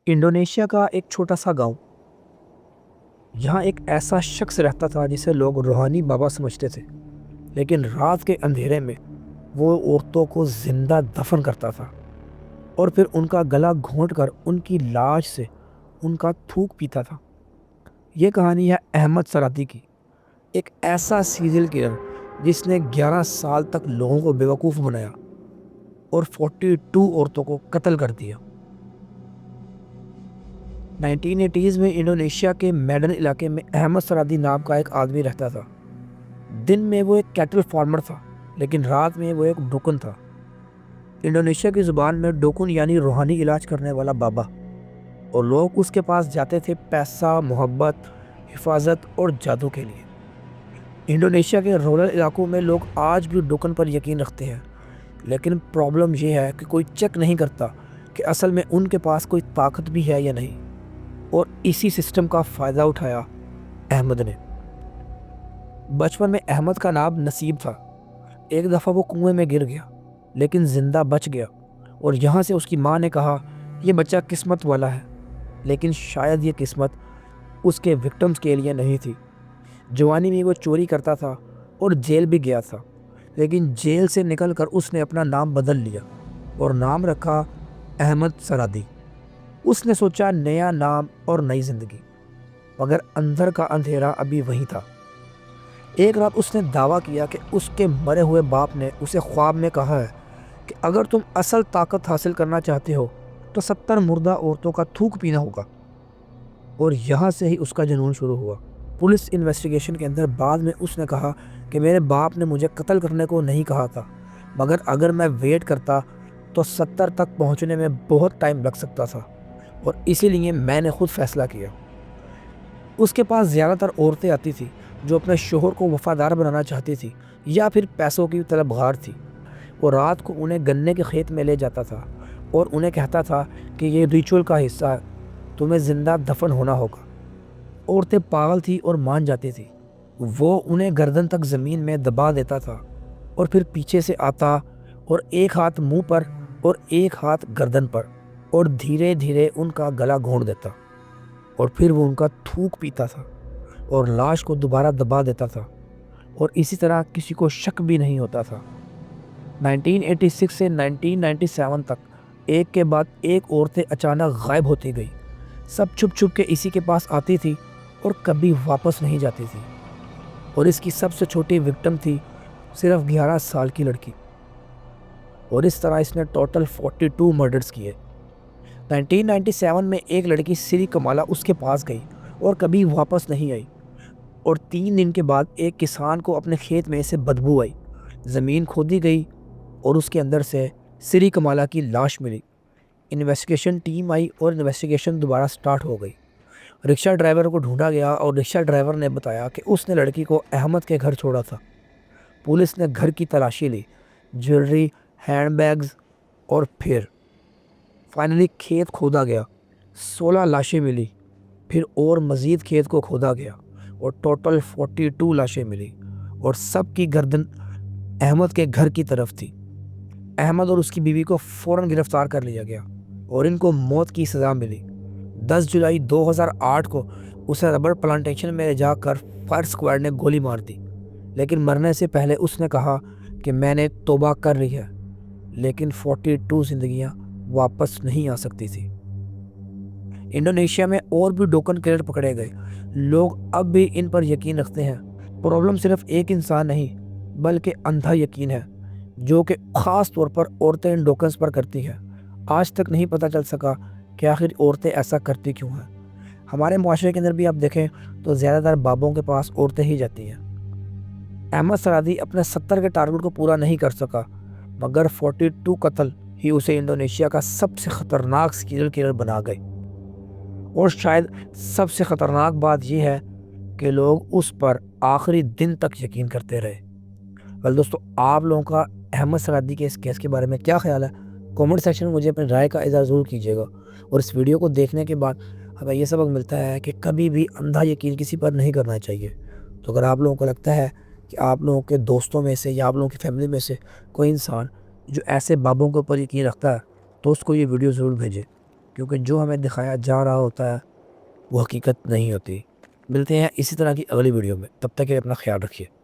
Indonesia का एक छोटा सा गांव। यहाँ एक ऐसा शख्स रहता था जिसे लोग रूहानी बाबा समझते थे। लेकिन रात के अंधेरे में वो औरतों को जिंदा दफन करता था और फिर उनका गला घोंट कर उनकी लाश से उनका थूक पीता था। ये कहानी है अहमद सरादी की, एक ऐसा सीरियल किलर जिसने 11 साल तक लोगों को बेवकूफ़ बनाया और 42 औरतों को कत्ल कर दिया। 1980s में इंडोनेशिया के मेडन इलाके में अहमद सरादी नाम का एक आदमी रहता था। दिन में वो एक कैटल फार्मर था, लेकिन रात में वो एक डोकन था। इंडोनेशिया की ज़ुबान में डोकन यानी रूहानी इलाज करने वाला बाबा, और लोग उसके पास जाते थे पैसा, मोहब्बत, हिफाजत और जादू के लिए। इंडोनेशिया के रूरल इलाकों में लोग आज भी डोकन पर यकीन रखते हैं, लेकिन प्रॉब्लम ये है कि कोई चेक नहीं करता कि असल में उनके पास कोई ताकत भी है या नहीं। और इसी सिस्टम का फ़ायदा उठाया अहमद ने। बचपन में अहमद का नाम नसीब था। एक दफ़ा वो कुएं में गिर गया, लेकिन ज़िंदा बच गया। और यहाँ से उसकी माँ ने कहा, ये बच्चा किस्मत वाला है। लेकिन शायद ये किस्मत उसके विक्टिम्स के लिए नहीं थी। जवानी में वो चोरी करता था और जेल भी गया था, लेकिन जेल से निकलकर उसने अपना नाम बदल लिया और नाम रखा अहमद सरादी। उसने सोचा नया नाम और नई ज़िंदगी, मगर अंदर का अंधेरा अभी वहीं था। एक रात उसने दावा किया कि उसके मरे हुए बाप ने उसे ख्वाब में कहा है कि अगर तुम असल ताकत हासिल करना चाहते हो तो 70 मुर्दा औरतों का थूक पीना होगा। और यहाँ से ही उसका जुनून शुरू हुआ। पुलिस इन्वेस्टिगेशन के अंदर बाद में उसने कहा कि मेरे बाप ने मुझे कत्ल करने को नहीं कहा था, मगर अगर मैं वेट करता तो 70 तक पहुँचने में बहुत टाइम लग सकता था, और इसीलिए मैंने खुद फैसला किया। उसके पास ज़्यादातर औरतें आती थी जो अपने शोहर को वफादार बनाना चाहती थी या फिर पैसों की तलबगार थी। वो रात को उन्हें गन्ने के खेत में ले जाता था और उन्हें कहता था कि ये रिचुअल का हिस्सा है, तुम्हें ज़िंदा दफन होना होगा। औरतें पागल थी और मान जाती थी। वो उन्हें गर्दन तक ज़मीन में दबा देता था और फिर पीछे से आता और एक हाथ मुंह पर और एक हाथ गर्दन पर, और धीरे धीरे उनका गला घोंट देता, और फिर वो उनका थूक पीता था और लाश को दोबारा दबा देता था। और इसी तरह किसी को शक भी नहीं होता था। 1986 से 1997 तक एक के बाद एक औरतें अचानक गायब होती गई। सब छुप छुप के इसी के पास आती थी और कभी वापस नहीं जाती थी। और इसकी सबसे छोटी विक्टिम थी सिर्फ 11 साल की लड़की। और इस तरह इसने टोटल 42 मर्डर्स किए। 1997 में एक लड़की सिरी कमाला उसके पास गई और कभी वापस नहीं आई। और 3 दिन के बाद एक किसान को अपने खेत में से बदबू आई। ज़मीन खोदी गई और उसके अंदर से सिरी कमाला की लाश मिली। इन्वेस्टिगेशन टीम आई और इन्वेस्टिगेशन दोबारा स्टार्ट हो गई। रिक्शा ड्राइवर को ढूंढा गया और रिक्शा ड्राइवर ने बताया कि उसने लड़की को अहमद के घर छोड़ा था। पुलिस ने घर की तलाशी ली, ज्वेलरी, हैंडबैग्स, और फिर फाइनली खेत खोदा गया। 16 लाशें मिली। फिर और मज़ीद खेत को खोदा गया और टोटल 42 लाशें मिली, और सब की गर्दन अहमद के घर की तरफ थी। अहमद और उसकी बीवी को फ़ौरन गिरफ्तार कर लिया गया और इनको मौत की सज़ा मिली। 10 जुलाई 2008 को उसे रबर प्लांटेशन में ले जाकर फायर स्क्वाड ने गोली मार दी, लेकिन मरने से पहले उसने कहा कि मैंने तौबा कर ली है। लेकिन 42 ज़िंदगियाँ वापस नहीं आ सकती थी। इंडोनेशिया में और भी डोकन किलर पकड़े गए। लोग अब भी इन पर यकीन रखते हैं। प्रॉब्लम सिर्फ एक इंसान नहीं, बल्कि अंधा यकीन है, जो कि ख़ास तौर पर औरतें इन डोकन्स पर करती हैं। आज तक नहीं पता चल सका कि आखिर औरतें ऐसा करती क्यों हैं। हमारे माशरे के अंदर भी आप देखें तो ज़्यादातर बाबों के पास औरतें ही जाती हैं। अहमद सरादी अपने 70 के टारगेट को पूरा नहीं कर सका, मगर 42 कत्ल ही उसे इंडोनेशिया का सबसे ख़तरनाक सीरियल किलर बना गए। और शायद सबसे ख़तरनाक बात यह है कि लोग उस पर आखिरी दिन तक यकीन करते रहे। वेल दोस्तों, आप लोगों का अहमद सरादी के इस केस के बारे में क्या ख्याल है? कमेंट सेक्शन में मुझे अपनी राय का इज़हार ज़रूर कीजिएगा। और इस वीडियो को देखने के बाद हमें ये सबक मिलता है कि कभी भी अंधा यकीन किसी पर नहीं करना चाहिए। तो अगर आप लोगों को लगता है कि आप लोगों के दोस्तों में से या आप लोगों की फैमिली में से कोई इंसान जो ऐसे बाबों के ऊपर यकीन रखता है, तो उसको ये वीडियो ज़रूर भेजें। کیونکہ جو ہمیں دکھایا جا رہا ہوتا ہے وہ حقیقت نہیں ہوتی۔ ملتے ہیں اسی طرح کی اگلی ویڈیو میں، تب تک کہ اپنا خیال رکھیے۔